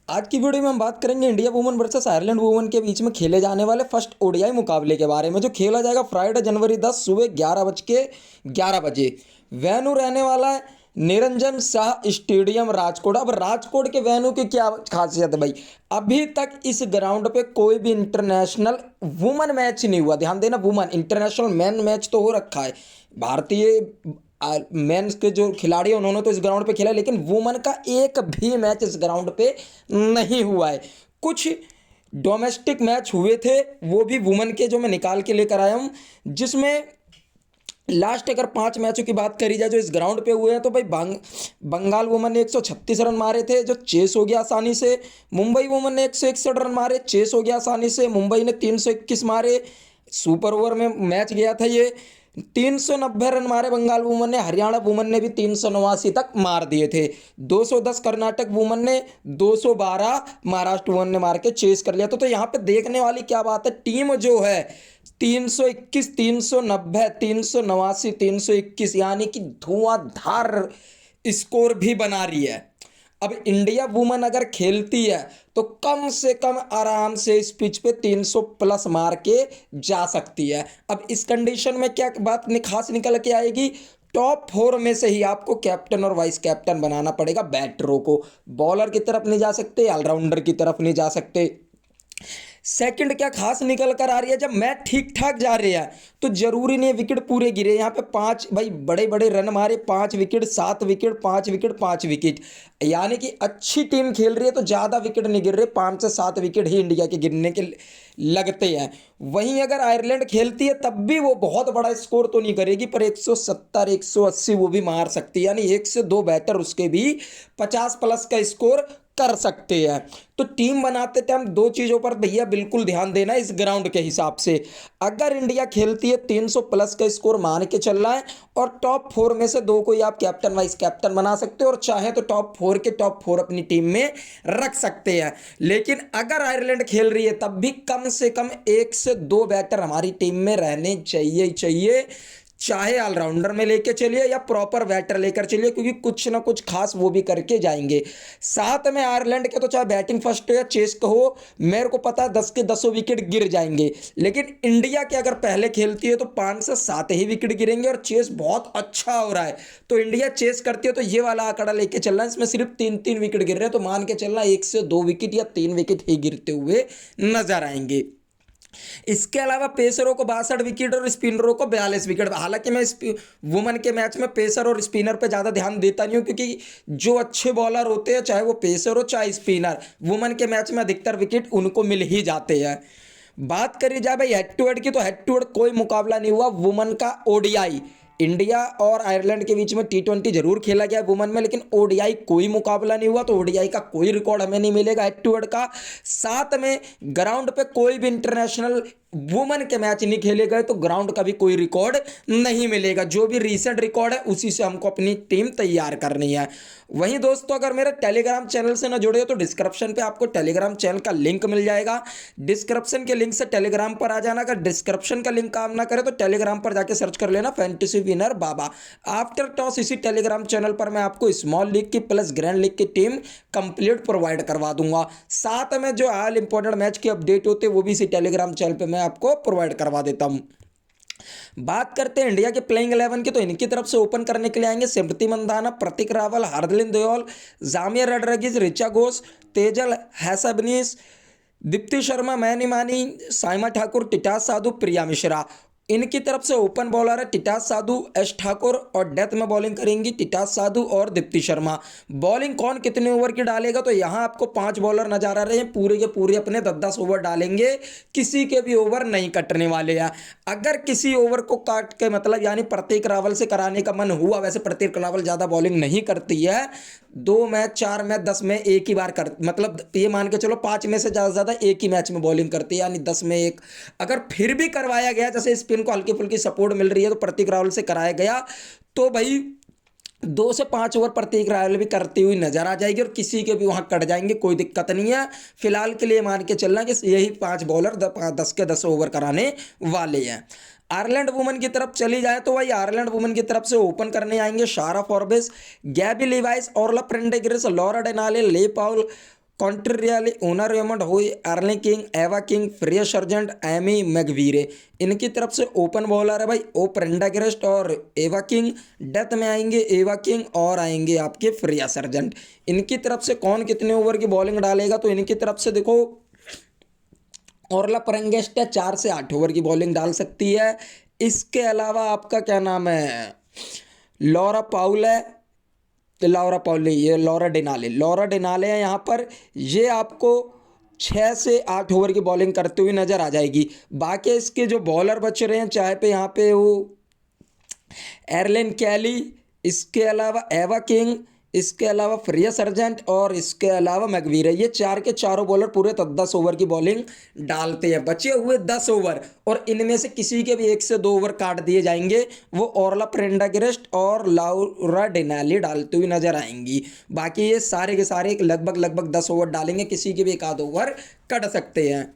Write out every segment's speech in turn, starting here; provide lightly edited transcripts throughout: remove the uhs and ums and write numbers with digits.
आज की वीडियो में हम बात करेंगे India women versus Ireland women के बीच में खेले जाने वाले फर्स्ट ओडीआई मुकाबले के बारे में, जो खेला जाएगा फ्राइडे जनवरी 10 सुबह 11 बजे। वेन्यू रहने वाला है निरंजन शाह स्टेडियम राजकोट। अब राजकोट के वेन्यू की क्या खासियत है भाई, अभी तक इस ग्राउंड पे कोई भी इंटरनेशनल वुमेन मैच नहीं हुआ। ध्यान देना, वुमेन इंटरनेशनल मैन मैच तो हो रखा है, भारतीय मेंस के जो खिलाड़ी हैं उन्होंने तो इस ग्राउंड पे खेला, लेकिन वुमेन का एक भी मैच इस ग्राउंड पे नहीं हुआ है। कुछ डोमेस्टिक मैच हुए थे, वो भी वुमेन के जो मैं निकाल के लेकर आया हूं, जिसमें लास्ट अगर 5 मैचों की बात करी जाए जो इस ग्राउंड पे हुए हैं, तो भाई बंगाल वुमन ने 136 रन मारे थे, जो चेस हो गया आसानी से। मुंबई वुमन ने 161 रन मारे, चेस हो गया आसानी से। मुंबई ने 321 मारे, सुपर ओवर में मैच गया था ये। 390 रन मारे बंगाल वुमन ने। हरियाणा वुमन ने भी 389 तक मार दिए थे। 210 कर्नाटक वुमन ने, 212 महाराष्ट्र वुमन ने मार के चेस कर लिया। तो यहाँ पे देखने वाली क्या बात है, टीम जो है 321, 390, 389, 321 यानी कि धुआंधार स्कोर भी बना रही है। अब इंडिया वुमन अगर खेलती है तो कम से कम आराम से इस पिच पे 300 प्लस मार के जा सकती है। अब इस कंडीशन में क्या बात खास निकल के आएगी, टॉप 4 में से ही आपको कैप्टन और वाइस कैप्टन बनाना पड़ेगा बैटरों को। बॉलर की तरफ नहीं जा सकते, ऑलराउंडर की तरफ नहीं जा सकते। सेकंड क्या खास निकल कर आ रही है, जब मैच ठीक ठाक जा रहे हैं तो जरूरी नहीं है विकेट पूरे गिरे। यहाँ पे 5 भाई बड़े बड़े रन मारे, 5 विकेट, 7 विकेट, 5 विकेट, 5 विकेट, यानी कि अच्छी टीम खेल रही है तो ज़्यादा विकेट नहीं गिर रहे, 5 से 7 विकेट ही इंडिया के गिरने के लगते हैं। वहीं अगर आयरलैंड खेलती है तब भी वो बहुत बड़ा स्कोर तो नहीं करेगी, पर 170, 180 वो भी मार सकती है, यानी 1 से 2 बैटर उसके भी 50 प्लस का स्कोर कर सकते हैं। तो टीम बनाते थे हम 2 चीज़ों पर भैया बिल्कुल ध्यान देना इस ग्राउंड के हिसाब से। अगर इंडिया खेलती है 300 प्लस का स्कोर मान के चल रहा है, और टॉप 4 में से 2 को ही आप कैप्टन वाइस कैप्टन बना सकते हो, और चाहे तो टॉप 4 के टॉप 4 अपनी टीम में रख सकते हैं। लेकिन अगर आयरलैंड खेल रही है तब भी कम से कम 1 से 2 बैटर हमारी टीम में रहने चाहिए ही चाहिए, चाहे ऑलराउंडर में लेके चलिए या प्रॉपर बैटर लेकर चलिए, क्योंकि कुछ ना कुछ खास वो भी करके जाएंगे। साथ में आयरलैंड के तो चाहे बैटिंग फर्स्ट हो या चेस का हो, मेरे को पता है 10 के 10 विकेट गिर जाएंगे, लेकिन इंडिया के अगर पहले खेलती है तो 5 से 7 ही विकेट गिरेंगे, और चेस बहुत अच्छा हो रहा है। तो इंडिया चेस करती है तो ये वाला आंकड़ा लेके चलना है, इसमें सिर्फ 3-3 विकेट गिर रहे हैं, तो मान के चलना 1 से 2 विकेट या 3 विकेट ही गिरते हुए नजर आएंगे। इसके अलावा पेसरों को 62 विकेट और स्पिनरों को 42 विकेट। हालांकि मैं वुमन के मैच में पेसर और स्पिनर पे ज़्यादा ध्यान देता नहीं हूँ, क्योंकि जो अच्छे बॉलर होते हैं चाहे वो पेसर हो चाहे स्पिनर, वुमन के मैच में अधिकतर विकेट उनको मिल ही जाते हैं। बात करी जाए भाई हेड टू हेड की, तो हेड टू हेड कोई मुकाबला नहीं हुआ वुमन का ओडीआई। इंडिया और आयरलैंड के बीच में T20 जरूर खेला गया वुमन में, लेकिन ओडीआई कोई मुकाबला नहीं हुआ, तो ओडीआई का कोई रिकॉर्ड हमें नहीं मिलेगा हेड टू हेड का। साथ में ग्राउंड पे कोई भी इंटरनेशनल वुमन के मैच नहीं खेले गए, तो ग्राउंड का भी कोई रिकॉर्ड नहीं मिलेगा। जो भी रीसेंट रिकॉर्ड है उसी से हमको अपनी टीम तैयार करनी है। वहीं दोस्तों, अगर मेरे टेलीग्राम चैनल से ना जुड़े हो तो डिस्क्रिप्शन पे आपको टेलीग्राम चैनल का लिंक मिल जाएगा, डिस्क्रिप्शन के लिंक से टेलीग्राम पर आ जाना। अगर डिस्क्रिप्शन का लिंक काम ना करे तो टेलीग्राम पर जाके सर्च कर लेना फैंटेसी विनर बाबा। आफ्टर टॉस इसी टेलीग्राम चैनल पर मैं आपको स्मॉल लीग की प्लस ग्रैंड लीग की टीम कंप्लीट प्रोवाइड करवा दूंगा। साथ में जो ऑल इंपॉर्टेंट मैच की अपडेट होते हैं वो भी इसी टेलीग्राम चैनल पे मैं आपको प्रोवाइड करवा देता हूं। बात करते हैं इंडिया के प्लेइंग 11 की, तो इनकी तरफ से ओपन करने के लिए आएंगे स्मृति मंदाना, प्रतीक रावल, हरदीप देओल, जामिया रेड्रिगेज, ऋचा घोष, तेजल हैसबनीस, दीप्ति शर्मा, मैनी मानी, साइमा ठाकुर, टिटास साधु, प्रिया मिश्रा। इनकी तरफ से ओपन बॉलर है टिटास साधु, एस ठाकुर, और डेथ में बॉलिंग करेंगी टिटास साधु और दीप्ति शर्मा। बॉलिंग कौन कितने ओवर की डालेगा, तो यहाँ आपको 5 बॉलर नजर आ रहे हैं, पूरे के पूरे अपने 10-10 ओवर डालेंगे, किसी के भी ओवर नहीं कटने वाले हैं। अगर किसी ओवर को काट के मतलब यानी प्रतीक रावल से कराने का मन हुआ, वैसे प्रतीक रावल ज़्यादा बॉलिंग नहीं करती है, 2 मैच 4 मैच 10 में एक ही बार कर, मतलब ये मान के चलो 5 में से ज़्यादा एक ही मैच में बॉलिंग करती है, यानी 10 में एक। अगर फिर भी करवाया गया, जैसे स्पिन को हल्की फुल्की सपोर्ट मिल रही है तो प्रतीक रावल से कराया गया, तो भाई 2 से 5 ओवर प्रतीक रावल भी करती हुई नजर आ जाएगी, और किसी के भी वहां कट जाएंगे, कोई दिक्कत नहीं है। फिलहाल के लिए मान के चलना कि यही 5 बॉलर 10 के 10 ओवर कराने वाले हैं। आयरलैंड वुमन की तरफ चली जाए तो भाई आयरलैंड वुमन की तरफ से ओपन करने आएंगे शारा फॉर्बेस, गैबी लिवाइस, ऑर्ला प्रेंडेग्रिस, लॉरा डेनाले, ले पाउल, कॉन्ट्रियाली, ओनर रेमंड हुई, अर्लिंग किंग, एवा किंग, फ्रिया सर्जेंट, एमी मैगवीरे। इनकी तरफ से ओपन बॉलर है भाई ओ प्रेंडाग्रेस्ट और एवा किंग। डेथ में आएंगे एवा किंग और आएंगे आपके फ्रिया सर्जेंट। इनकी तरफ से कौन कितने ओवर की बॉलिंग डालेगा, तो इनकी तरफ से देखो ऑरला प्रेंगेस्ट है 4 से 8 ओवर की बॉलिंग डाल सकती है। इसके अलावा आपका क्या नाम है, लॉरा पाउल है, लॉरा पाउल नहीं, ये लॉरा डिनाले है यहाँ पर। ये आपको 6 से 8 ओवर की बॉलिंग करते हुए नजर आ जाएगी। बाकी इसके जो बॉलर बच रहे हैं चाहे पे यहाँ पे वो एरलिन कैली, इसके अलावा एवा किंग, इसके अलावा फ्रिया सर्जेंट और इसके अलावा मैगवीरे, ये 4 के चारों बॉलर पूरे 10 ओवर की बॉलिंग डालते हैं। बचे हुए 10 ओवर और इनमें से किसी के भी 1 से 2 ओवर काट दिए जाएंगे, वो ऑरला प्रेंडाग्रेस्ट और लाउरा डिनाली डालते हुए नजर आएंगी। बाकी ये सारे के सारे लगभग 10 ओवर डालेंगे, किसी के भी 1 आध ओवर कट सकते हैं।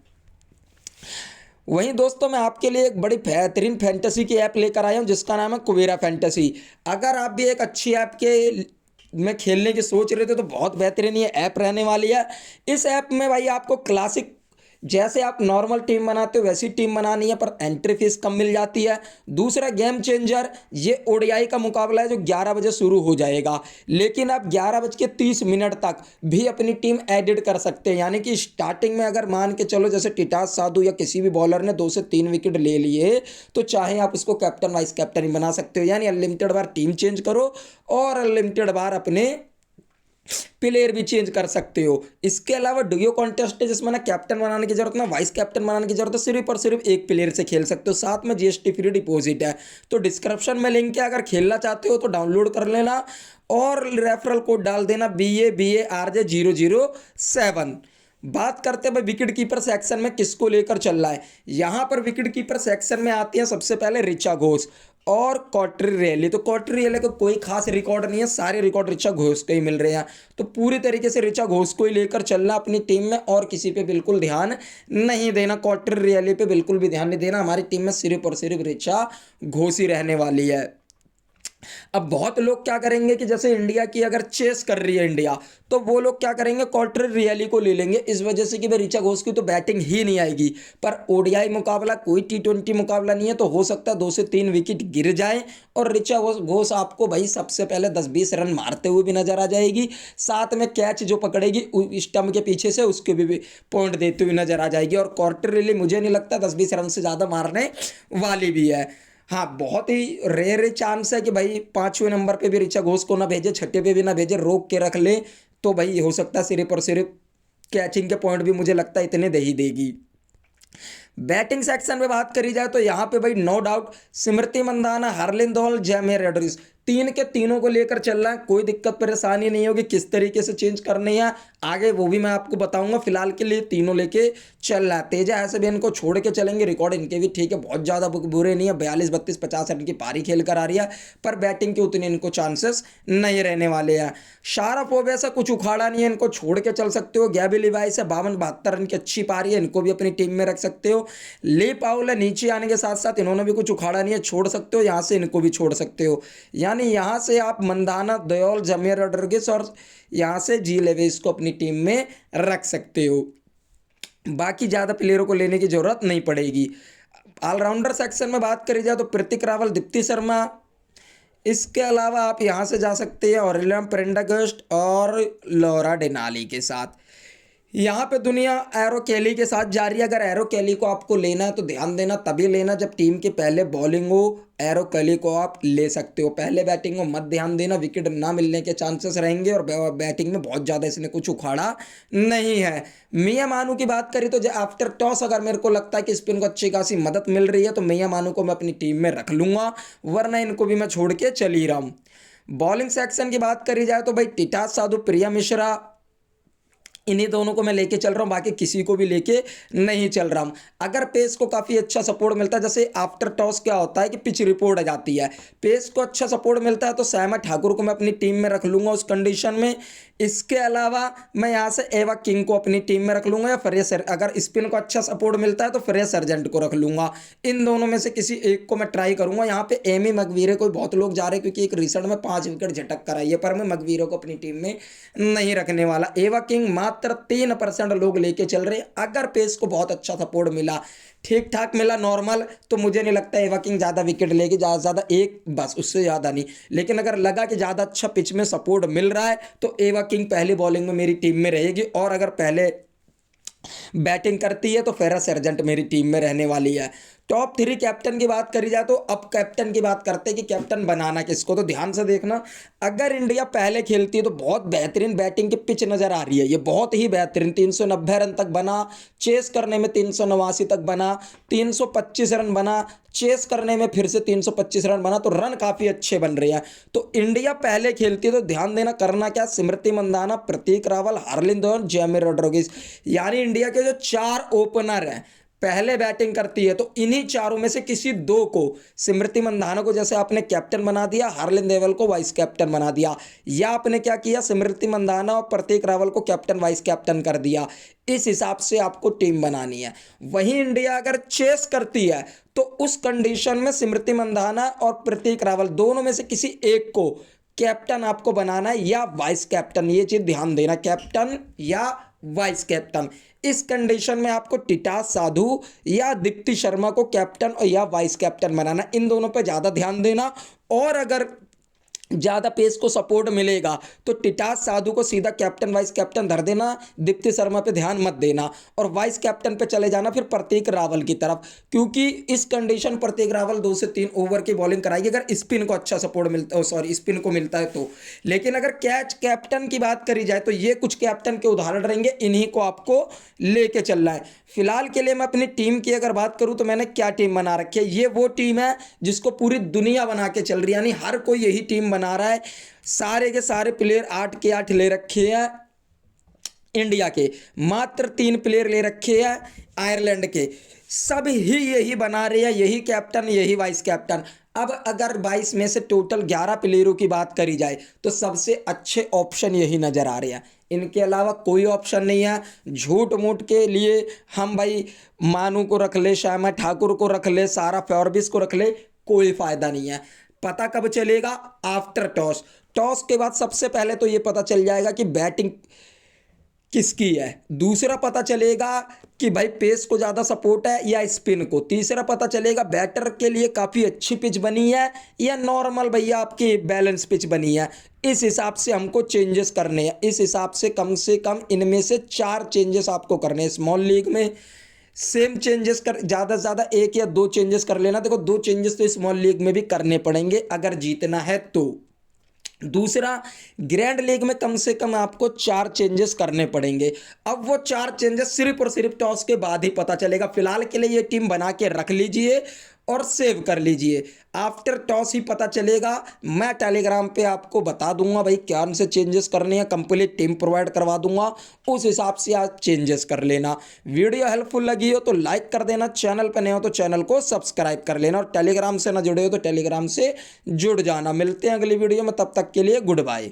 वहीं दोस्तों मैं आपके लिए एक बड़ी बेहतरीन फैंटेसी की ऐप लेकर आया हूं जिसका नाम है कुबेरा फैंटेसी। अगर आप भी एक अच्छी ऐप के में खेलने की सोच रहे थे तो बहुत बेहतरीन ये ऐप रहने वाली है। इस ऐप में भाई आपको क्लासिक, जैसे आप नॉर्मल टीम बनाते हो वैसी टीम बनानी है, पर एंट्री फीस कम मिल जाती है। दूसरा गेम चेंजर, ये ओडीआई का मुकाबला है जो 11 बजे शुरू हो जाएगा, लेकिन आप 11:30 तक भी अपनी टीम एडिट कर सकते हैं। यानी कि स्टार्टिंग में अगर मान के चलो जैसे टिटास साधु या किसी भी बॉलर ने 2 से 3 विकेट ले लिए, तो चाहे आप उसको कैप्टन वाइस कैप्टन ही बना सकते हो। यानी अनलिमिटेड बार टीम चेंज करो और अनलिमिटेड बार अपने प्लेयर भी चेंज कर सकते हो। इसके अलावा डुओ कॉन्टेस्ट है जिसमें ना कैप्टन बनाने की जरूरत ना वाइस कैप्टन बनाने की जरूरत है, सिर्फ और सिर्फ एक प्लेयर से खेल सकते हो। साथ में जीएसटी फ्री डिपॉजिट है, तो डिस्क्रिप्शन में लिंक है, अगर खेलना चाहते हो तो डाउनलोड कर लेना और रेफरल कोड डाल देना BABARJ007। बात करते हैं भाई विकेट कीपर सेक्शन में किसको लेकर चल रहा है। यहां पर विकेट कीपर सेक्शन में आती है सबसे पहले ऋचा घोष और कॉन्ट्रियाली। तो कॉन्ट्रियाली का कोई खास रिकॉर्ड नहीं है, सारे रिकॉर्ड ऋचा घोष को ही मिल रहे हैं। तो पूरी तरीके से ऋचा घोष को ही लेकर चलना अपनी टीम में और किसी पे बिल्कुल ध्यान नहीं देना, कॉन्ट्रियाली पे बिल्कुल भी ध्यान नहीं देना। हमारी टीम में सिर्फ और सिर्फ ऋचा घोष ही रहने वाली है। अब बहुत लोग क्या करेंगे कि जैसे इंडिया की अगर चेस कर रही है इंडिया, तो वो लोग क्या करेंगे कॉन्ट्रियाली को ले लेंगे, इस वजह से कि भाई ऋचा घोष की तो बैटिंग ही नहीं आएगी। पर ओडीआई मुकाबला कोई T20 मुकाबला नहीं है, तो हो सकता है 2 से 3 विकेट गिर जाए और ऋचा घोष आपको भाई सबसे पहले 10-20 रन मारते हुए भी नजर आ जाएगी। साथ में कैच जो पकड़ेगी स्टंप के पीछे से उसके भी पॉइंट देते हुए नजर आ जाएगी। और कॉन्ट्रियाली मुझे नहीं लगता 10-20 रन से ज़्यादा मारने वाली भी है। हाँ, बहुत ही रेयर चांस है कि भाई 5वें नंबर पे भी ऋचा घोष को ना भेजे, छठे पे भी ना भेजे, रोक के रख ले, तो भाई हो सकता है सिर्फ और सिर्फ कैचिंग के पॉइंट भी मुझे लगता है इतने दे ही देगी। बैटिंग सेक्शन में बात करी जाए तो यहाँ पे भाई नो डाउट स्मृति मंदाना, हरलिन दौल, जेमे रेड्रिस, 3 के तीनों को लेकर चल रहा है। कोई दिक्कत परेशानी नहीं होगी किस तरीके से चेंज करनी है, आगे वो भी मैं आपको बताऊंगा। फिलहाल के लिए तीनों लेके चल रहा है। तेजा ऐसे भी इनको छोड़ के चलेंगे, रिकॉर्ड इनके भी ठीक है, बहुत ज़्यादा बुरे नहीं है, 42, 32, 50 रन की पारी खेल कर आ रही है, पर बैटिंग के उतने इनको चांसेस नहीं रहने वाले हैं। शारापोव ऐसा कुछ उखाड़ा नहीं है, इनको छोड़ के चल सकते हो। गैबी लिवाइस है 52-72 रन की अच्छी पारी है, इनको भी अपनी टीम में रख सकते हो। ले पाउल है नीचे आने के साथ साथ इन्होंने भी कुछ उखाड़ा नहीं है, छोड़ सकते हो, यहाँ से इनको भी छोड़ सकते हो। यानी यहाँ से आप मंदाना, दयोल, जमीर रोड्रिगेज और यहाँ से जी लेविस को अपनी टीम में रख सकते हो। बाकी ज़्यादा प्लेयरों को लेने की जरूरत नहीं पड़ेगी। ऑलराउंडर सेक्शन में बात करी जाए तो प्रतीक रावल, दीप्ति शर्मा, इसके अलावा आप यहाँ से जा सकते हैं ऑरेलियन प्रेंडागस्ट और लॉरा डिनाली के साथ। यहाँ पे दुनिया एरो कैली के साथ जा रही है। अगर एरो कैली को आपको लेना है तो ध्यान देना तभी लेना जब टीम के पहले बॉलिंग हो, एरो कैली को आप ले सकते हो। पहले बैटिंग हो मत ध्यान देना, विकेट ना मिलने के चांसेस रहेंगे और बैटिंग में बहुत ज़्यादा इसने कुछ उखाड़ा नहीं है। मियां मानू की बात करी तो आफ्टर टॉस अगर मेरे को लगता है कि स्पिन को अच्छी खासी मदद मिल रही है तो मियां मानू को मैं अपनी टीम में रख लूँगा, वरना इनको भी मैं छोड़ के चल ही रहा हूँ। बॉलिंग सेक्शन की बात करी जाए तो भाई टिटास साधु, प्रिया मिश्रा, इन्हीं दोनों को मैं लेके चल रहा हूँ, बाकी किसी को भी लेके नहीं चल रहा हूँ। अगर पेस को काफ़ी अच्छा सपोर्ट मिलता है, जैसे आफ्टर टॉस क्या होता है कि पिच रिपोर्ट आ जाती है, पेस को अच्छा सपोर्ट मिलता है तो सैम ठाकुर को मैं अपनी टीम में रख लूँगा उस कंडीशन में। इसके अलावा मैं यहाँ से एवा किंग को अपनी टीम में रख लूंगा, या फ्रेयर, अगर स्पिन को अच्छा सपोर्ट मिलता है तो फ्रेयर सर्जेंट को रख लूंगा। इन दोनों में से किसी एक को मैं ट्राई करूंगा। यहाँ पे एमी मैकग्वीरे को बहुत लोग जा रहे हैं क्योंकि एक रिसेंट में 5 विकेट झटक कर आई है, पर मैं मैकग्वीरे को अपनी टीम में नहीं रखने वाला। एवा किंग मात्र 3% लोग लेके चल रहे हैं। अगर पेस को बहुत अच्छा सपोर्ट मिला, ठीक ठाक मिला, नॉर्मल, तो मुझे नहीं लगता एवा किंग ज़्यादा विकेट लेगी, ज़्यादा से ज़्यादा एक, बस उससे ज़्यादा नहीं। लेकिन अगर लगा कि ज़्यादा अच्छा पिच में सपोर्ट मिल रहा है तो एवा किंग पहली बॉलिंग में मेरी टीम में रहेगी, और अगर पहले बैटिंग करती है तो फेरा सर्जेंट मेरी टीम में रहने वाली है। टॉप 3 कैप्टन की बात करी जाए तो अब कैप्टन की बात करते हैं कि कैप्टन बनाना किसको। तो ध्यान से देखना, अगर इंडिया पहले खेलती है तो बहुत बेहतरीन बैटिंग की पिच नजर आ रही है। ये बहुत ही बेहतरीन 390 रन तक बना, चेस करने में 389 तक बना, 325 रन बना, चेस करने में फिर से 325 रन बना, तो रन काफ़ी अच्छे बन रहे हैं। तो इंडिया पहले खेलती है तो ध्यान देना, करना क्या, स्मृति मंदाना, प्रतीक रावल, हार्लिन धवन, जेमी रोड्रिगेज, यानी इंडिया के जो 4 ओपनर हैं पहले बैटिंग करती है, तो इन्हीं चारों में से किसी 2 को, स्मृति मंदाना को जैसे आपने कैप्टन बना दिया, हार्लिन देवल को वाइस कैप्टन बना दिया, या आपने क्या किया, स्मृति मंदाना और प्रतीक रावल को कैप्टन वाइस कैप्टन कर दिया। इस हिसाब से आपको टीम बनानी है। वहीं इंडिया अगर चेस करती है तो उस कंडीशन में स्मृति मंदाना और प्रतीक रावल दोनों में से किसी एक को कैप्टन आपको बनाना है, या वाइस कैप्टन। ये चीज ध्यान देना, कैप्टन या वाइस कैप्टन। इस कंडीशन में आपको टिटास साधु या दीप्ति शर्मा को कैप्टन और या वाइस कैप्टन बनाना, इन दोनों पे ज़्यादा ध्यान देना। और अगर ज़्यादा पेस को सपोर्ट मिलेगा तो टिटास साधु को सीधा कैप्टन वाइस कैप्टन धर देना, दीप्ति शर्मा पे ध्यान मत देना, और वाइस कैप्टन पे चले जाना फिर प्रतीक रावल की तरफ, क्योंकि इस कंडीशन प्रतीक रावल 2 से 3 ओवर की बॉलिंग कराएगी अगर स्पिन को अच्छा सपोर्ट मिलता है, सॉरी स्पिन को मिलता है तो। लेकिन अगर कैच कैप्टन की बात करी जाए तो ये कुछ कैप्टन के उदाहरण रहेंगे, इन्हीं को आपको लेके चलना है। फिलहाल के लिए मैं अपनी टीम की अगर बात करूं तो मैंने क्या टीम बना रखी है, ये वो टीम है जिसको पूरी दुनिया बना के चल रही है, यानी हर कोई यही टीम बना रहा है। सारे के सारे प्लेयर 8 के 8 ले रखे हैं इंडिया के, मात्र 3 प्लेयर ले रखे हैं आयरलैंड के, सब ही यही बना रहे हैं, यही कैप्टन यही वाइस कैप्टन। अब अगर 22 में से टोटल 11 प्लेयरों की बात करी जाए तो सबसे अच्छे ऑप्शन यही नज़र आ रहे हैं, इनके अलावा कोई ऑप्शन नहीं है। झूठ मूठ के लिए हम भाई मानू को रख ले, श्यामा ठाकुर को रख ले, सारा फॉरबिस को रख ले, कोई फ़ायदा नहीं है। पता कब चलेगा, आफ्टर टॉस। टॉस के बाद सबसे पहले तो ये पता चल जाएगा कि बैटिंग किसकी है, दूसरा पता चलेगा कि भाई पेस को ज़्यादा सपोर्ट है या स्पिन को, तीसरा पता चलेगा बैटर के लिए काफ़ी अच्छी पिच बनी है या नॉर्मल भैया आपकी बैलेंस पिच बनी है। इस हिसाब से हमको चेंजेस करने हैं, इस हिसाब से कम इनमें से 4 चेंजेस आपको करने हैं। स्मॉल लीग में सेम चेंजेस कर, ज़्यादा से ज़्यादा 1 या 2 चेंजेस कर लेना। देखो 2 चेंजेस तो स्मॉल लीग में भी करने पड़ेंगे अगर जीतना है तो। दूसरा, ग्रैंड लीग में कम से कम आपको 4 चेंजेस करने पड़ेंगे। अब वो 4 चेंजेस सिर्फ और सिर्फ टॉस के बाद ही पता चलेगा। फिलहाल के लिए ये टीम बना के रख लीजिए और सेव कर लीजिए, आफ्टर टॉस ही पता चलेगा। मैं टेलीग्राम पे आपको बता दूंगा भाई कौन से चेंजेस करने हैं, कंप्लीट टीम प्रोवाइड करवा दूंगा, उस हिसाब से आप चेंजेस कर लेना। वीडियो हेल्पफुल लगी हो तो लाइक कर देना, चैनल पर नए हो तो चैनल को सब्सक्राइब कर लेना, और टेलीग्राम से ना जुड़े हो तो टेलीग्राम से जुड़ जाना। मिलते हैं अगली वीडियो में, तब तक के लिए गुड बाय।